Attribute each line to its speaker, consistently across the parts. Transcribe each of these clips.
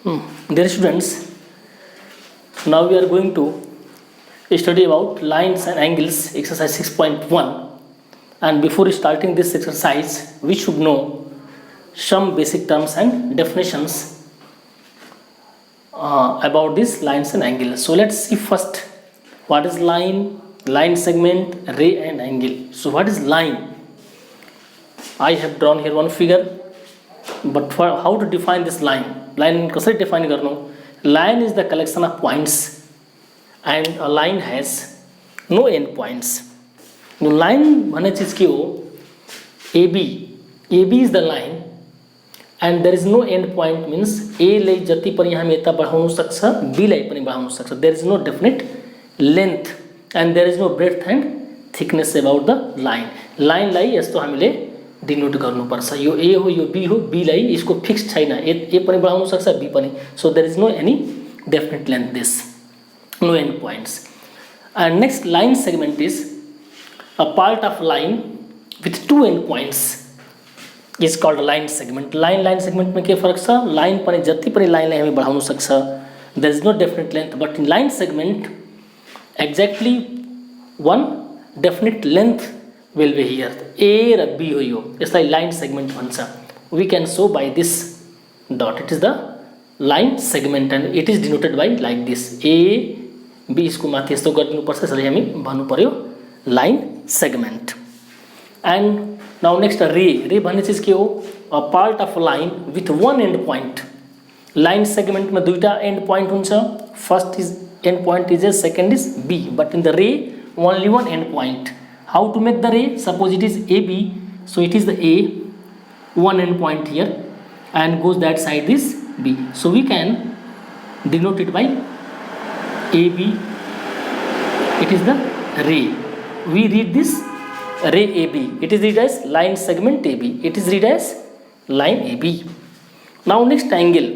Speaker 1: Dear students, now we are going to study about lines and angles, exercise 6.1. And before starting this exercise, we should know some basic terms and definitions about these lines and angles. So let's see first what is line, line segment, ray and angle. So what is line? I have drawn here one figure, but for how to define this line? Line कसरी define गर्नु? Line is the collection of points and a line has no end points. Yo line भन्ने चीज के हो? AB is the line and there is no end point, means A लाई जति पनि हामी यता बढाउन सक्छ, B लाई पनि बढाउन सक्छ. There is no definite length and there is no breadth and thickness about the line. Line लाई यस्तो हामीले डिनोट गर्नुपर्छ. यो ए हो, यो बी हो, बी लाई यसको फिक्स छैन, ए पनि बढाउन सक्छ, बी पनि. So there is no any definite length, this no end points. And next, line segment is a part of line with two end points is called line segment. Line segment में के फरक छ? Line पनि जति पनि लाइनलाई हामी बढाउन सक्छ, there is no definite length, but in line segment exactly one definite length will be here. A र B हो यो, यसलाई लाइन सेगमेंट भन्छ. We can show by this dot. It is the line segment and it is denoted by like this. A B इसको माथि यस्तो गरिदिनु पर्छ, यसलाई हामी भन्नु पर्यो line segment. And now next, रे भन्ने चीज के हो? A part of line with one end point. Line segment में दुईटा एंड पॉइंट हुन्छ. First is and point is A, second is B, but in the ray only one end point. How to make the ray? Suppose it is AB, so it is the A, one end point here, and goes that side is B. So we can denote it by AB. It is the ray. We read this ray AB. It is read as line segment AB. It is read as line AB. Now next, angle.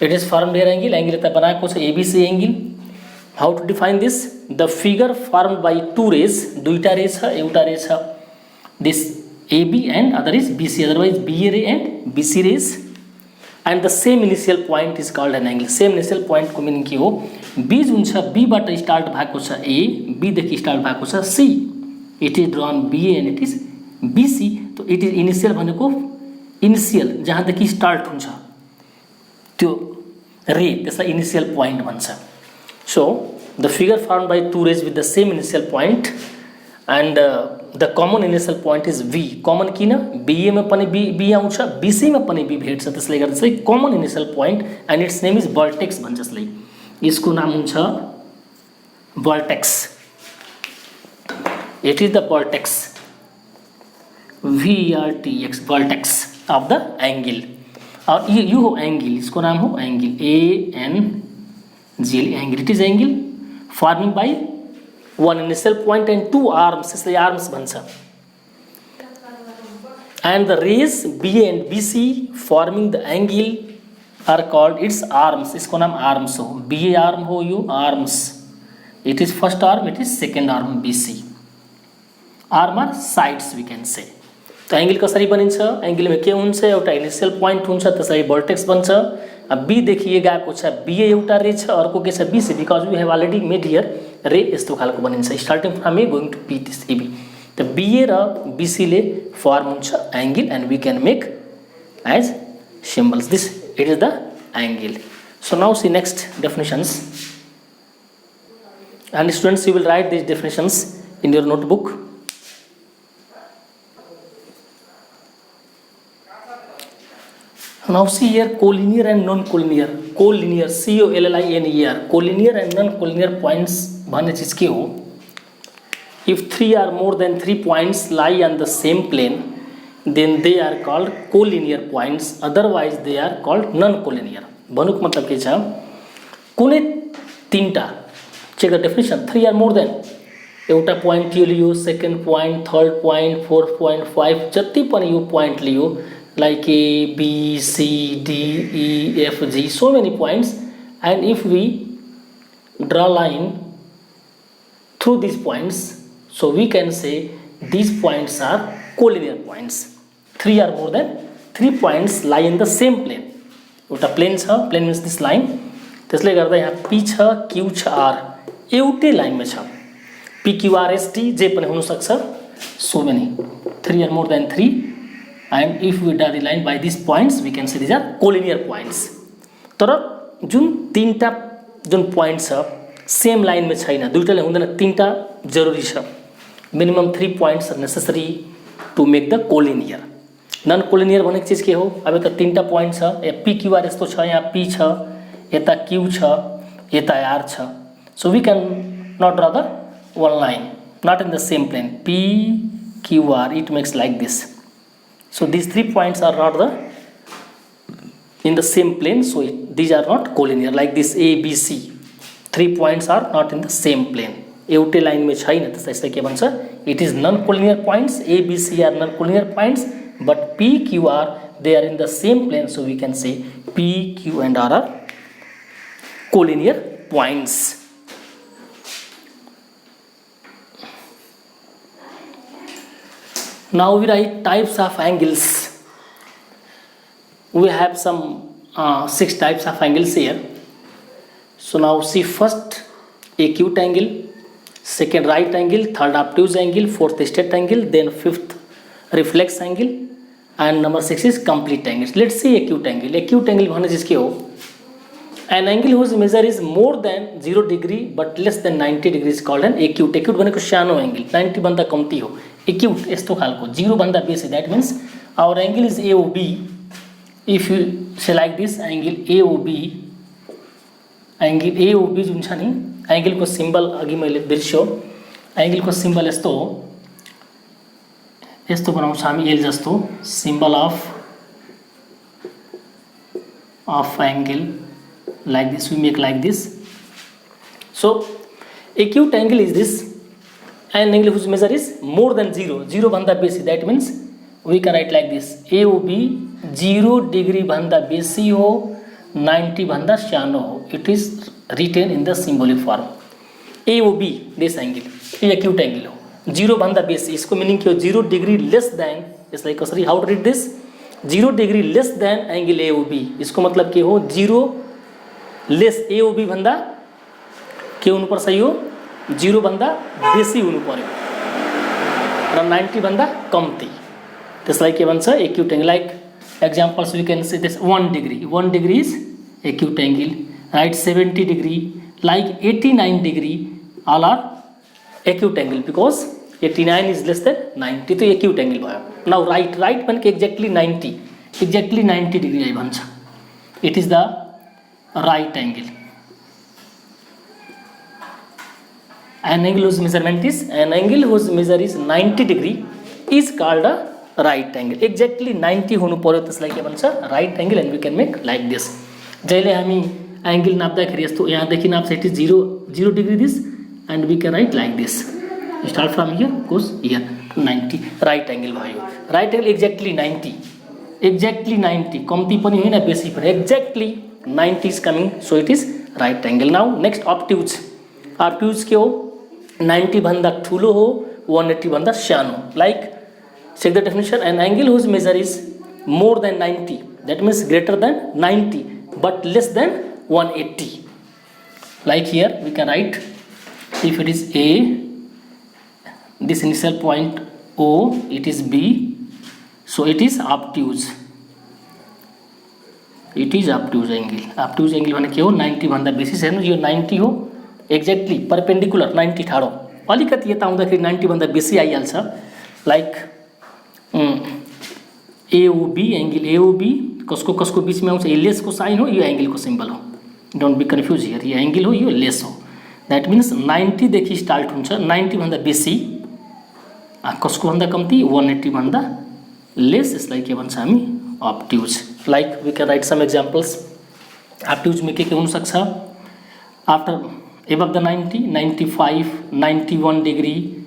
Speaker 1: It is formed here angle. Angle इतना बनाएको छ ABC angle. How to define this? The figure formed by two rays, दुईटा रे छ, एउटा रे छ, this AB and other is BC, otherwise BA ray and BC rays, and the same initial point is called an angle. Same initial point को meaning के हो? B जुन छ, B बाट स्टार्ट भएको छ A, B देखि स्टार्ट भएको छ C. It is drawn BA and it is BC. तो it is initial भनेको इनिशियल जहाँदेखि स्टार्ट हुन्छ त्यो रे, त्यसलाई इनिशियल पोइन्ट भन्छ. So the figure formed by two rays with the same initial point and the common initial point is V. Common किन? BA में पनि B आउँछ, BC में पनि B भेट्छ, त्यसले गर्दा चाहिँ common initial point and its name is vertex भन्छ. यसलाई यसको नाम हुन्छ vertex. It is the vertex, VERTX, vertex of the angle. और ये हो एंगल, इसको नाम हो angle, ANGL, angle. It is angle forming by one initial point and two arms, इसलिए arms भन्छ. And the rays BA and BC forming the angle are called its arms. इसको नाम arms हो. BA arm हो यो arms. It is first arm, it is second arm BC. Arm are sides we can say. तो angle कसरी बनिन्छ? Angle में के हुन्छ? एउटा इनिशियल पोइन्ट हुन्छ, त्यसलाई भर्टेक्स भन्छ. अब B देखिए गएको छ, BA एउटा रे छ, अर्को के छ BC, because we have already made here ray यस्तो खालको बनिन्छ. Starting from A going to P this AB. त BA र BC ले फर्म हुन्छ angle and we can make as symbols. This it is the angle. So now see next definitions and students, you will write this definitions in your notebook. Now see here, collinear and non-collinear. Collinear, COLLINEAR, collinear and non-collinear points भन्ने चीज के हो? If three or more than 3 points lie on the same plane, then they are called collinear points. Otherwise, they are called non-collinear. भन्नुको मतलब के छ? कुनै तीनटा, check the definition, 3 or more than, एउटा पोइन्ट यो लियो, second point, third point, fourth point, 5 जति पनि यो पोइन्ट लियो, like A, B, C, D, E, F, G, so many points, and if we draw line through these points, so we can say these points are collinear points. 3 or more than 3 points lie in the same plane. एउटा plane छ, plane mince this line, त्यसले गर्दा यहाँ P छ, Q छ, are एउटै लाइनमा छ, P Q R S T J पनि हुनसक्छ, so many 3 or more than 3 and if we draw the line by these points we can say these are collinear points. तर जुन तीनटा जुन पोइन्ट छ सेम लाइनमा छैन, दुईटाले हुँदैन, तीनटा जरुरी छ, minimum 3 points are necessary to make the collinear. Non collinear भनेको चिज के हो? अब यता तीनटा पोइन्ट छ, या पी क्यू आर यस्तो छ, यहाँ पी छ, यता क्यू छ, यता आर छ, so we can not draw the one line not in the same plane. P Q R, it makes like this. So these 3 points are not in the same plane, so these are not collinear. Like this A B C, 3 points are not in the same plane. एउटै लाइनमा छैन, त्यसलाई के भन्छ? It is non-collinear points. A B C are non-collinear points, but P Q R they are in the same plane, so we can say P Q and R are collinear points. Now we write types of angles. We have some 6 types of angles here. So now see, first acute angle, second right angle, third obtuse angle, fourth straight angle, then fifth reflex angle, and number 6 is complete angles. Let's see acute angle. Acute angle भने जिसके हो, an angle whose measure is more than 0 degree but less than 90 degree is called an acute. Acute भनेको सानो angle, 90 भन्दा कम्ती हो. Acute यस्तो खालको 0 भन्दा बेसी, that means our angle is AOB. If you say like this, angle AOB, angle AOB जुन छ नि, एंगल को सिम्बल अघि मैले बिर्स्यो, एंगल को सिम्बल यस्तो हो, यस्तो बनाउँछ हामी एल जस्तो, symbol of angle like this, we make like this. So acute angle is this, an angle whose measure is more than 0 भन्दा बेसी, that means we can write like this, AOB 0 degree भन्दा बेसी हो, 90 भन्दा सानो हो. It is written in the symbolic form. AOB this angle, ये acute angle हो, 0 भन्दा बेसी. इसको मीनिंग के हो? 0 degree less than, it's like कसरी, how to read this? 0 degree less than angle AOB. इसको मतलब के हो? 0 less AOB भन्दा के हुनु पर्छ? यो 0 भन्दा बेसी हुनु पर्यो र 90 भन्दा कम्ती, त्यसलाई के भन्छ? Acute angle. Like examples we can say this, 1 degree is acute angle, right? 70 degree, like 89 degree, all are acute angle because 89 is less than 90, तो acute angle भयो. Now right भनेको exactly 90 degree आई भन्छ, it is the right angle. An angle whose measurement is, an angle whose measure is 90 degree is called a right angle. Exactly 90 हुनु पर्यो, त्यसलाई के भन्छ? right angle. And we can make like this. जहिले हामी angle नाप्दाखेरि यस्तो यहाँदेखि नाप्छ, it is 0 degree this, and we can write like this, start from here goes here to 90, right angle भयो. right angle exactly 90, कम्ती पनि होइन, बेसी पनि, exactly 90 is coming, so it is right angle. Now next obtuse. obtuse के हो? 90 भन्दा ठुलो हो, 180 भन्दा सानो. Like check the definition, an angle whose measure is more than 90, that means greater than 90 but less than 180. Like here we can write, if it is A, this initial point O, it is B, so it is obtuse. It is obtuse angle. obtuse angle भने के हो? 90 भन्दा बेसी छैन, यो 90 हो, exactly perpendicular 90 ठाडो, अलिकति यता आउँदाखेरि 90 भन्दा बेसी आइहाल्छ. लाइक AOB, एंगल AOB कसको बीच में आउँछ? यो लेस को साइन हो, यो एंगल को सिम्बल हो, don't B confuse here. Yo angle हो, यो लेस हो, दैट मीन्स 90 देखि स्टार्ट हुन्छ, 90 भन्दा बेसी, कसको भन्दा कम्ती? 180 भन्दा लेस, यसलाई के भन्छ हामी? obtuse. Like we can write some examples. obtuse में के हुन सक्छ? after above the 90, 95, 91 degree,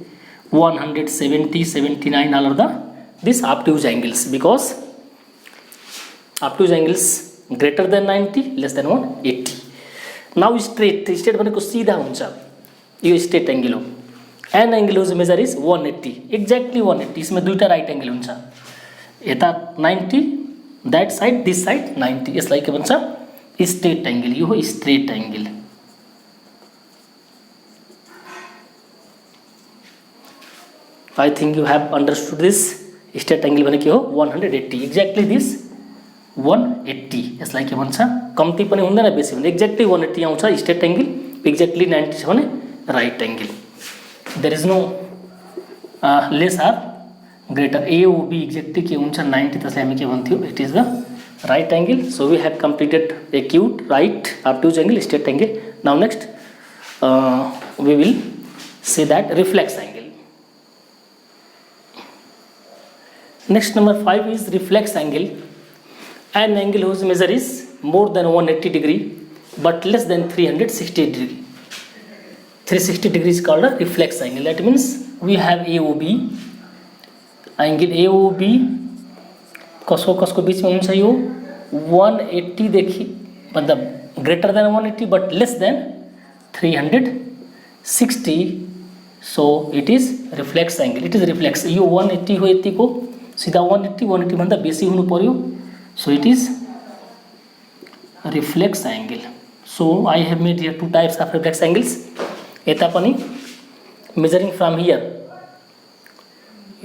Speaker 1: 170, 79, all are the this obtuse angles, because obtuse angles greater than 90, less than 180. now straight भनेको सीधा हुन्छ, यो straight angle हो. an angle whose measure is 180, exactly 180. इसमें दुईटा right angle हुन्छ, यता 90 द्याट साइड दिस साइड 90, यसलाई के भन्छ स्ट्रेट एंगल, यो हो straight angle. I think you have understood this. Straight angle भने के हो 180, एक्ज्याक्टली दिस 180, यसलाई के भन्छ कम्ती पनि हुँदैन बेसी हुँदैन, एक्ज्याक्टली 180 आउँछ स्ट्रेट एंगल, एक्ज्याक्टली 90 छ भने right angle. There is no less or greater, AOB exactly के हुन्छ 90, त्यसलाई हामी के भन्थ्यौँ, it is the right angle. So we have completed acute, right, obtuse angle, straight angle. Now next we will see that reflex angle. Next, number 5 is reflex angle. An angle whose measure is more than 180 degree but less than 360 degree. 360 degree is called a reflex angle. That means we have AOB, angle AOB कसको बीच में हुन्छ यो 180 देखि मतलब greater than 180 but less than 360, so it is reflex angle, it is reflex। यो 180 हो, यतिको सीधा 180 भन्दा बेसी हुनु पर्यो, so it is reflex angle। So I have made here two types of reflex angles। यता पनि measuring from here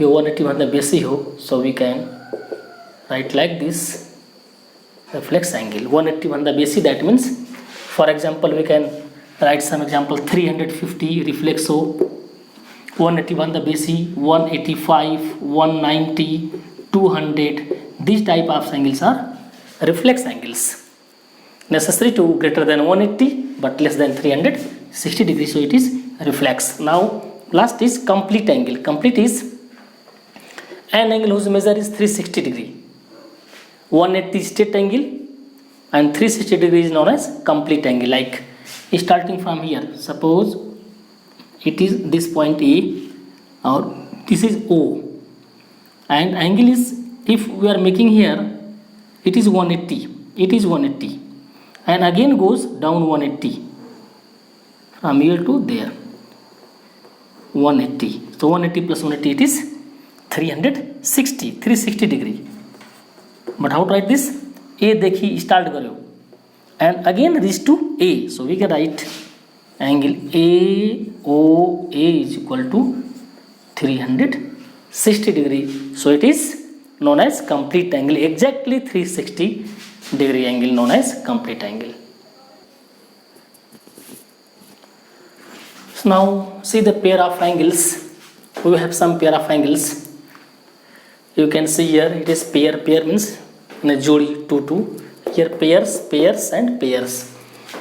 Speaker 1: यो 180 भन्दा बेसी हो, so we can write like this reflex angle 180 भन्दा बेसी, that means for example we can write some example 350 reflex हो, 180 भन्दा बेसी 185 190 200, these type of angles are reflex angles, necessary to greater than 180 but less than 360 degrees, so it is reflex। Now last is complete angle। Complete is an angle whose measure is 360 degree, 180 straight angle and 360 degree is known as complete angle। Like starting from here, suppose it is this point A or this is O, and angle is, if we are making here, it is 180 and again goes down 180 from here to there 180, so 180 plus 180 it is 360 degree। But how to write this? A देखी start करो and again reach to A, so we can write angle AOA is equal to 360 degree, so it is known as complete angle, exactly 360 degree angle known as complete angle। So now see the pair of angles, we have some pair of angles, you can see here it is pair means in a jodi 2 here pairs and pairs।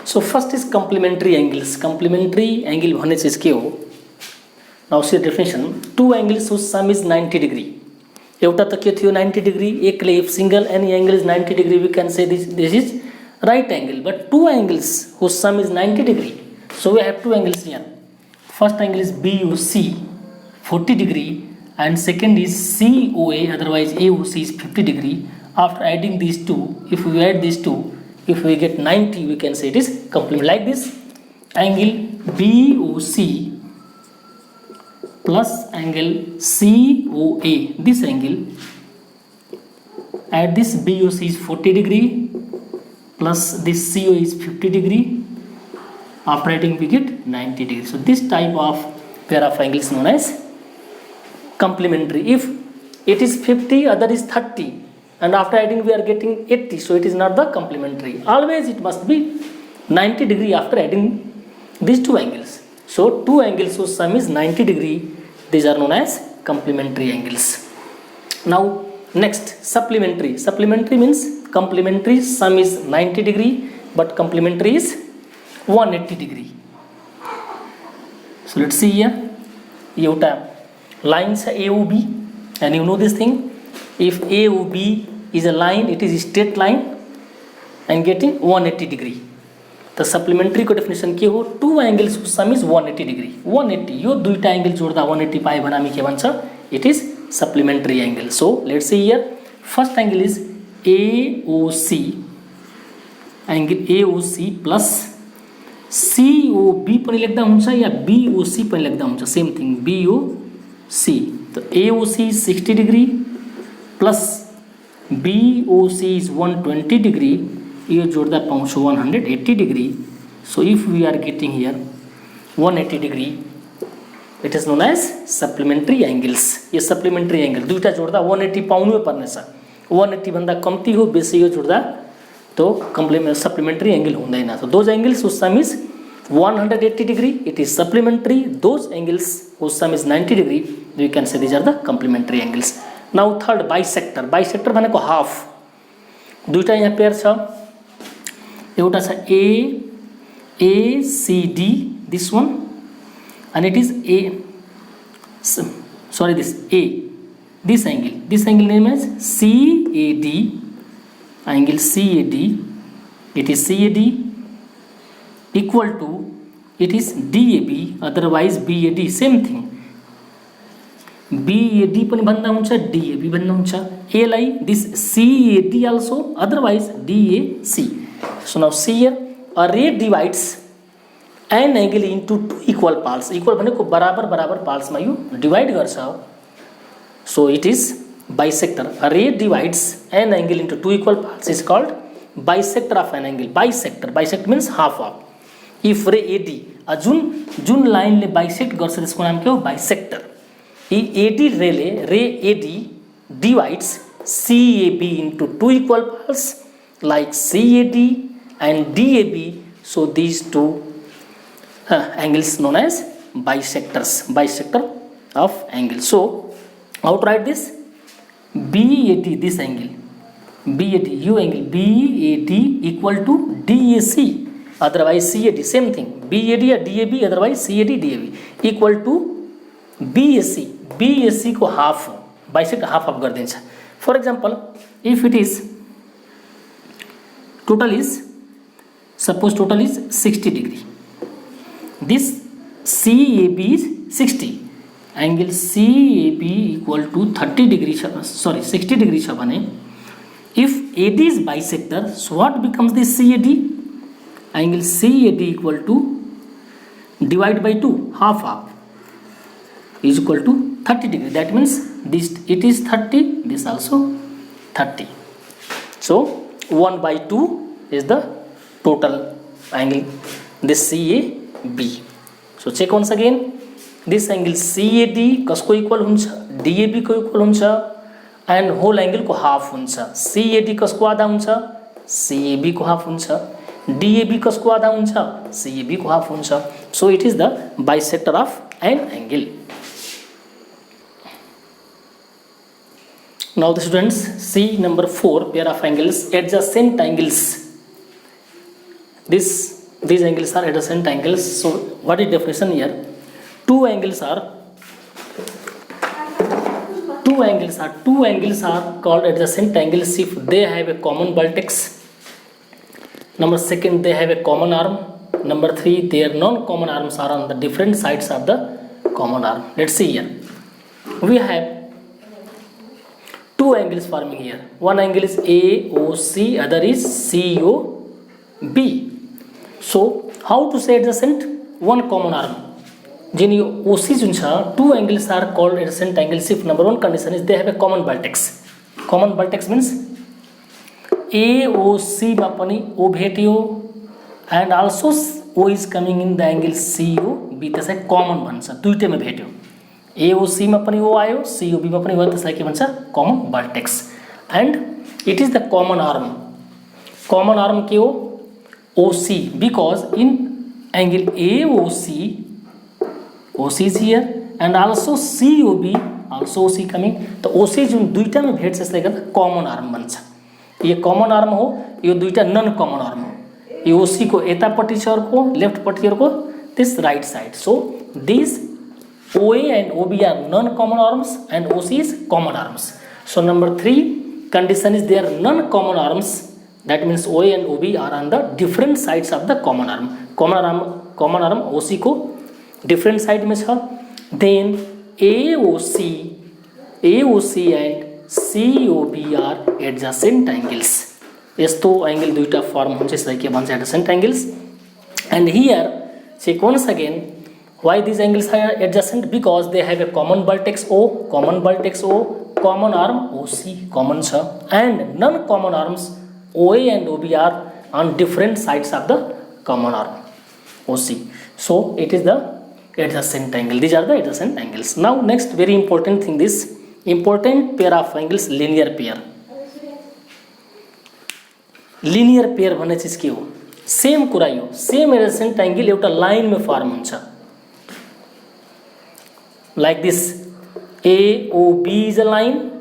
Speaker 1: So first is complementary angles। complementary angle भन्ने चीज के हो? Now see the definition, two angles whose sum is 90 degree। एउटा त के थियो 90 degree, एकले if single any angle is 90 degree we can say this is right angle, but two angles whose sum is 90 degree, so we have two angles here। First angle is BUC 40 degree and second is COA, otherwise AOC is 50 degree। After adding these two, if we add these two, if we get 90 we can say it is complement। Like this angle BOC plus angle COA, this angle at this BOC is 40 degree plus this COA is 50 degree, after adding we get 90 degree, so this type of pair of angles known as complementary। If it is 50 other is 30 and after adding we are getting 80, so it is not the complementary, always it must be 90 degree after adding these two angles। So two angles whose sum is 90 degree, these are known as complementary angles। Now next supplementary means complementary sum is 90 degree but complementary is 180 degree। So let's see here, एउटा line छ AOB and you know this thing, if AOB is a line, it is a straight line and getting 180 degree, the supplementary को definition के हो, two angles whose sum is 180 degree, 180 यो दुईटा angle जोड्दा 180 पाए भने हामी के भन्छ, it is supplementary angle। So let's see here, first angle is AOC, angle AOC plus COB पनि लेख्दा हुन्छ या BOC पनि लेख्दा हुन्छ, same thing BOC। तो AOC is 60 degree plus BOC is 120 degree, यो जोड्दा पाउँछु 180 degree. So if we are getting here 180 degree, it is known as supplementary angles. ये supplementary angle दुईटा जोड्दा 180 पाउनु पर्ने छ. 180 भन्दा कम्ती हो बेसी हो जोड्दा तो supplementary angle हुँदैन. So those angles whose sum is 180 degree, it is supplementary. Those angles whose sum is 90 degree, we can say these are the complementary angles. Now third, bisector. Bisector भनेको half. दुईटा यहाँ pair छ. एउटा छ ACD, this one, and it is this angle name is CAD, angle CAD, it is CAD equal to, it is DAB, otherwise BAD, same thing. BAD पनि भन्दा हुन्छ, DAB भन्दा हुन्छ. A lie this CAD also, otherwise DAC. So now see here, a ray divides an angle into two equal parts. Equal भनेको बराबर parts मा यो divide गर्छ. So it is bisector. A ray divides an angle into two equal parts is called bisector of an angle. Bisector means half of. If ray AD, Jun लाइनले bisect गर्छ त्यसको नाम के हो? Bisector. AD ray AD divides CAB into two equal parts like CAD and DAB. So these two angles known as bisectors. Bisector of angle. So how to write this? BAD, this angle BAD, U angle BAD equal to DAC, otherwise CAD, same thing. BAD or DAB, otherwise CAD DAB equal to BAC को half, bisect half गरिदिन्छ. For example, if it is suppose total is 60 degree, this CAB is 60, angle CAB equal to 30 degree, 60 degree छ भने, if AD is bisector, so what becomes this CAD? Angle CAD equal to divide by 2, half is equal to 30 degree. That means this it is 30, this also 30. So 1 by 2 is the total angle, this CAB. So check once again, this angle CAD कसको equal हुन्छ? DAB को equal हुन्छ, and whole angle को half हुन्छ. CAD कसको आधा हुन्छ? CAB को half हुन्छ. DAB कसको आधा हुन्छ? CAB को half हुन्छ. So it is the bisector of an angle. Now the students see number 4, pair of angles, adjacent angles. These angles are adjacent angles. So what is definition here? Two angles are called adjacent angles if they have a common vertex. Number 2, they have a common arm. Number 3, their non-common arms are on the different sides of the common arm. Let's see here. We have two angles forming here. One angle is AOC, other is COB. So how to say adjacent? One common arm. Jin yo OC जुन छ, two angles are called adjacent angles if number 1 condition is they have a common vertex. Common vertex means AOC मा पनि O भेट्यो and also O is coming in the angle COB, त्यसलाई common भन्छ. दुईटैमा भेट्यो. AOC मा पनि O आयो, COB मा पनि O, त्यसलाई के भन्छ? Common vertex. And it is the common arm. Common arm के हो? OC, because in angle AOC, OC is here and also COB, also OC coming. तो OC जुन दुईटा में भेट्छ त्यसलाई गर्दा common arm भन्छ. यो common arm हो, यो दुईटा non common arm हो. यो OC को यतापट्टि छ अर्को, लेफ्ट पट्टि अर्को, this right side. So these OA and OB are non common arms and OC is common arms. So number 3 condition is they are non common arms. That means OA and OB are on the different sides of the common arm. Common arm OC को different side में छ. Then AOC and COB are adjacent angles. यस्तो angle दुईटा form हुन्छ, यसलाई के भन्छ? Adjacent angles. And here check once again, why these angles are adjacent? Because they have a common vertex O, common arm OC common छ, and non-common arms OA and OB are on different sides of the common arm OC. So it is the adjacent angle. These are the adjacent angles. Now next very important thing, this important pair of angles, linear pair. Linear pair भन्ने चिज के हो? Same कुरा यो, same adjacent angle एउटा line में firm हुन्छ, like this AOB is a line,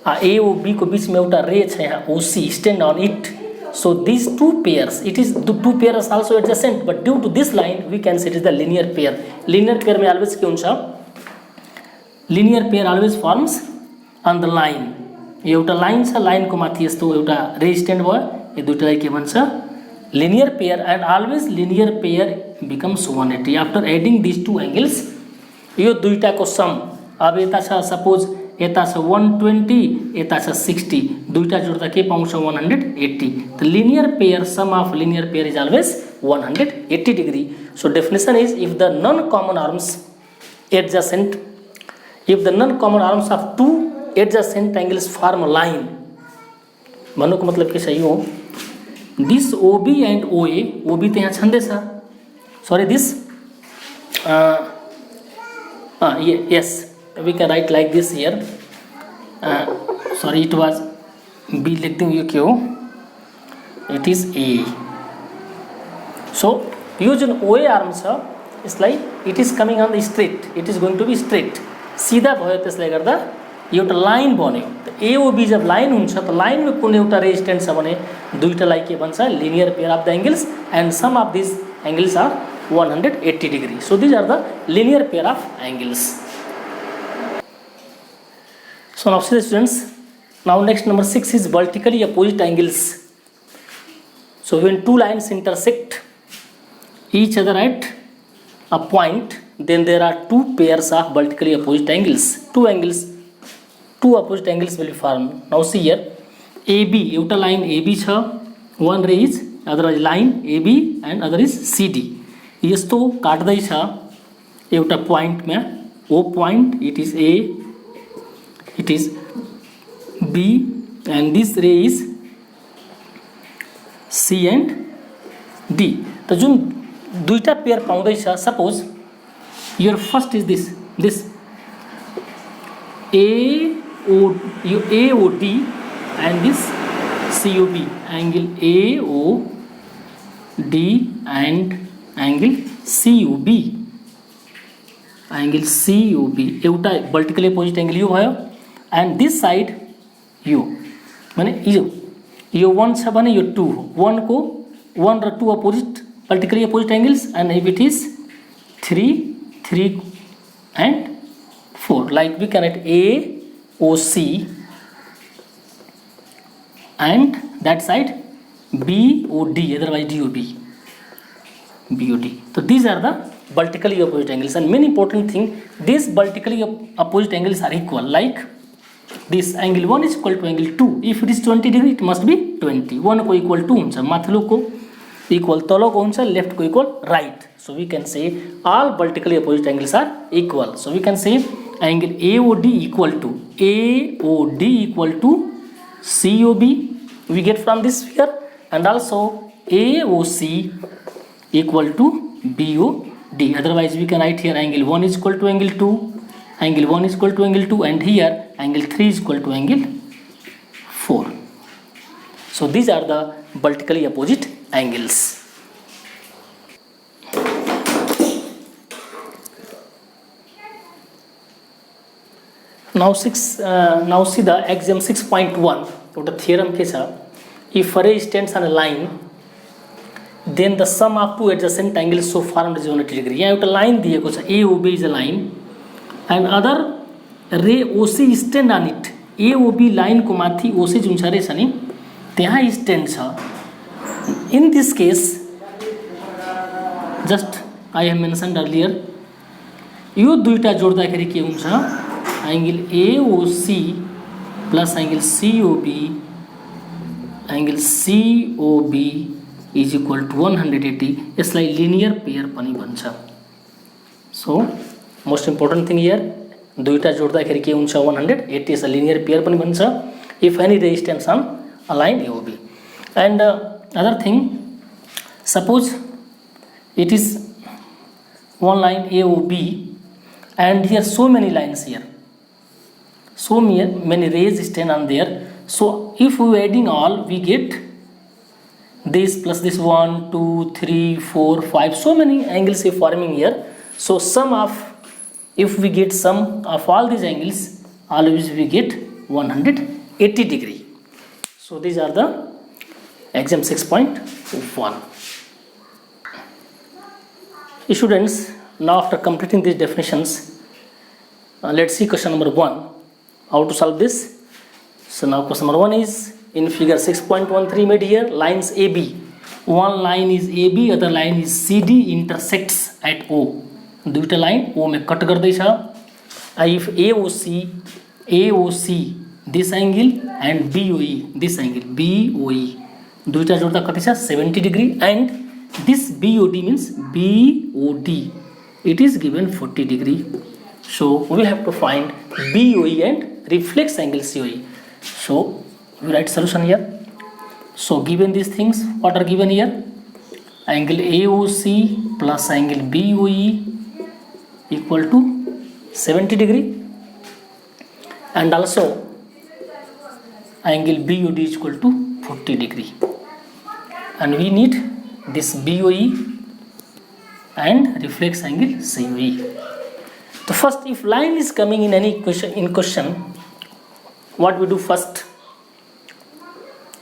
Speaker 1: AOB को बीच में एउटा रे छ यहाँ OC, stand on it. So these two pairs, it is the two pairs also adjacent, but due to this line we can say it is the linear pair. Linear pair में always के हुन्छ? Linear pair always forms on the line. एउटा line छ, line को माथि यस्तो एउटा रे स्टैंड भयो, यो दुईटालाई के भन्छ? Linear pair. And always linear pair becomes 180 after adding these two angles. यो दुईटा को सम, अब यता छ सपोज यता छ 120, यता छ 60, दुईटा जोड्दा के पाउँछ? 180. The linear pair, sum of linear pair is always 180 degree. So definition is, if the non-common arms adjacent, if the non-common arms of two adjacent angles form a line, भन्नु को मतलब के छ यो? This OB and OA, OB त यहाँ छँदै छ, sorry this yes, we can write like this here, sorry it was B, लेख्दै यो के हो? It is A. So yo Jun OA arm छ यसलाई it is coming on the straight, it is going to be straight, सीधा भयो, त्यसले गर्दा एउटा लाइन बन्यो. AOB जब लाइन हुन्छ त लाइन में कुनै एउटा रेजिस्टेंट छ भने दुईटालाई के भन्छ? Linear pair of the angles, and sum of this angles are 180 degree. So these are the linear pair of angles. So now see the students, now next number 6 is vertically opposite angles. So when two lines intersect each other at a point, then there are two pairs of vertically opposite angles. Two opposite angles will be formed. Now see here, AB, एउटा line AB छ, one ray is, other is line AB and other is CD. यस्तो काट्दै छ एउटा point में, O point, it is A, it is B, and this ray is C and D. तो जुन दुईटा pair पाउँदै छ, suppose your first is this AOD and this COB, angle AOD and angle COB, एउटा vertically opposite angle यो भयो, and this side यो माने यो 1 छ भने यो 2 हो, 1 को 1 र 2 opposite vertically opposite angles, and if it is 3 and 4, like we can write AOC and that side BOD, otherwise BOD. So these are the vertically opposite angles, and main important thing, these vertically opposite angles are equal, like this angle 1 is equal to angle 2. If it is 20 degree, it must be 20. 1 को equal 2 हुन्छ, माथिल्लो को equal तलको हुन्छ, left को equal right. So we can say all vertically opposite angles are equal. So we can say angle AOD equal to COB, we get from this figure, and also AOC equal to BOD. Otherwise we can write here angle 1 is equal to angle 2, angle 1 is equal to angle 2, and here angle 3 is equal to angle 4. So these are the vertically opposite angles. Now see the axiom 6.1. एउटा theorem के छ? If a ray stands on a line, then the sum of two adjacent angles so formed is 180 degree. यहाँ एउटा line दिएको छ, AOB is a line, and other ray OC stand on it. AOB line को माथि OC जुन छ रे छ नि त्यहाँ स्ट्यान्ड छ. In this case, just I have mentioned earlier, यो दुईटा जोड्दाखेरि के हुन्छ? Angle AOC plus angle COB is equal to 180. यसलाई लिनियर पेयर पनि भन्छ. So most important thing here, दुईटा जोड्दाखेरि के हुन्छ 180 इज अ लिनियर पेयर पनि भन्छ if any resistance on a line AOB and other thing suppose it is one line AOB and here so many lines here, so many resistance on there. So if we adding all, we get this plus this 1 2 3 4 5, so many angles are forming here. So sum of, if we get sum of all these angles, always we get 180 degree. So these are the exam 6.1. Students, now after completing these definitions, let's see question number 1, how to solve this. So now question number 1 is in figure 6.13 made here, lines AB, one line is AB, other line is CD, intersects at O. दुईटा line O में cut गर्दैछ. If AOC this angle and BOE this angle BOE, दुईटा जोड्दा कति छ 70 degree, and this BOD means BOD, it is given 40 degree. So we have to find BOE and reflex angle COE. So we write solution here. So given these things, what are given here? Angle AOC plus angle BOE equal to 70 degree, and also angle BOD is equal to 40 degree, and we need this BOE and reflex angle COE. So first, if line is coming in any question, what we do first?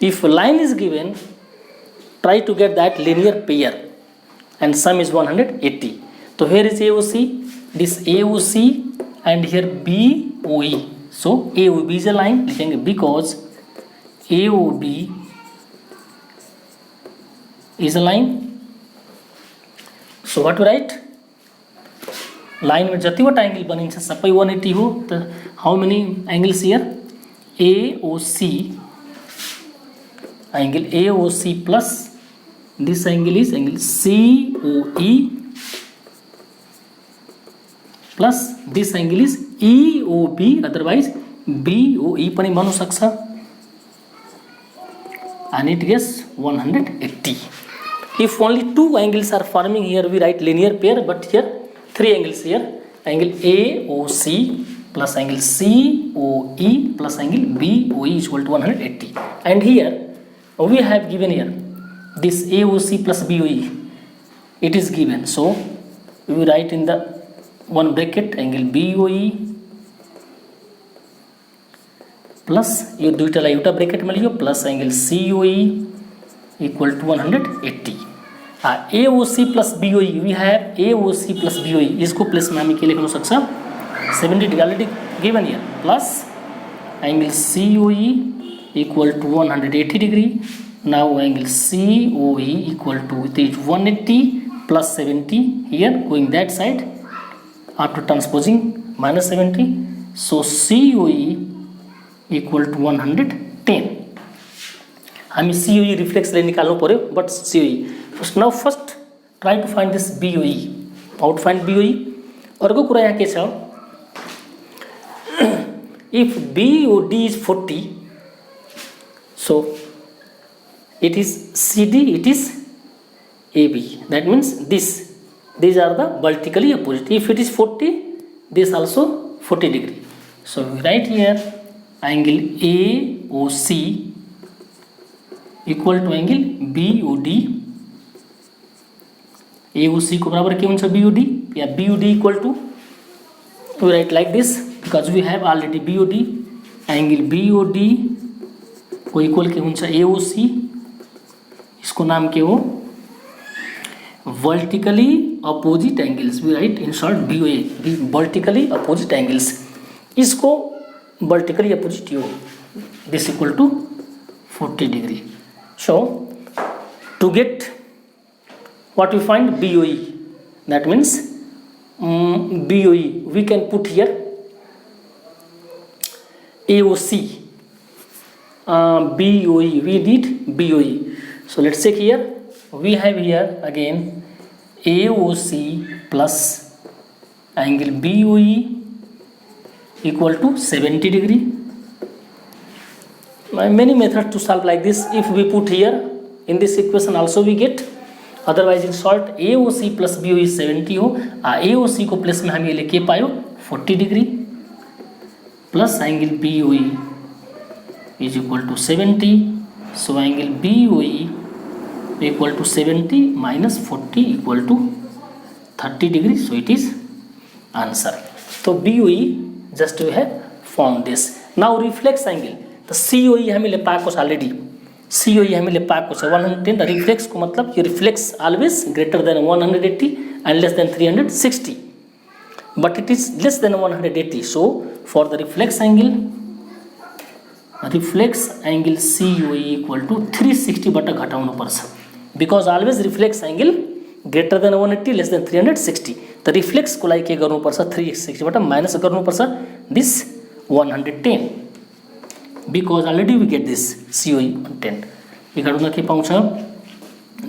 Speaker 1: If line is given, try to get that linear pair, and sum is 180. So here is AOC, this AOC, and here BOE. So AOB is a line, because AOB is a line. So what we write? Line में जतिवटा angle बनिन्छ सबै 180 हो. त how many angles here? AOC, angle AOC plus this angle is angle COE plus this angle is EOB, otherwise BOE पनि बन्नु सक्छ, and it gets 180. If only two angles are forming here, we write linear pair, but here three angles here, angle AOC plus angle COE plus angle BOE is equal to 180. And here we have given here this AOC plus BOE, it is given. So we write in the one bracket angle BOE plus यो दुईटालाई एउटा ब्रेकेटमा लियो plus angle COE equal to 180. AOC plus BOE, we have AOC plus BOE, इसको plus में हामी के लेख्न सक्छ 70 degree already given here, plus angle COE equal to 180 degree. Now angle COE equal to, it is 180 plus 70 here going that side after transposing minus 70. So COE equal to 110. हामी COE रिफ्लेक्सले निकाल्नु पर्यो, but COE now first try to find this BOE. How to find BOE? अर्को कुरा यहाँ के छ, if BOD is 40, so it is CD, it is AB, that means these are the vertically opposite. If it is 40, this also 40 degree. So we write here angle AOC equal to angle BOD. AOC को बराबर के हुन्छ BOD, या BOD equal to, we write like this because we have already BOD. angle BOD को equal के हुन्छ AOC, इसको नाम के हो vertically opposite angles. We write in short BOA, vertically opposite angles. इसको vertically opposite हो, this equal to 40 degree. So to get what we find BOE, that means BOE we can put here AOC, BOE, we need BOE. So let's check here, we have here again AOC plus angle BOE equal to 70 degree. Many methods to solve like this. If we put here in this equation also we get, otherwise in short AOC plus BOE 70 हो, AOC को plus में हम ये लेके पायो 40 degree plus angle BOE is equal to 70. So angle BOE equal to 70 minus 40 equal to 30 degree. So it is answer. So BOE just we have found this. Now reflex angle, तो COE हामीले पाएको छ already, COE हामीले पाएको छ 110. र रिफ्लेक्सको मतलब यो reflex always greater than 180 and less than 360, but it is less than 180. So for the reflex angle COE equal to 360 बाट घटाउनु पर्छ, because always reflex angle greater than 180 less than 360. त रिफ्लेक्सको लागि के गर्नुपर्छ 360 बाट माइनस गर्नुपर्छ this 110, because already we get this COE 110. यो गर्दा के पाउँछ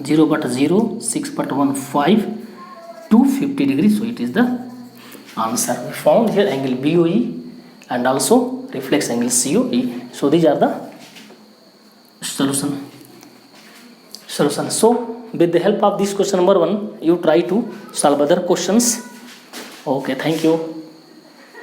Speaker 1: 0 बाट 0 6 बाट 1 5 250 degree. So it is the answer. We found here angle BOE and also reflex angle COE. So these are the solution. So with the help of this question number 1, you try to solve other questions. Okay, thank you.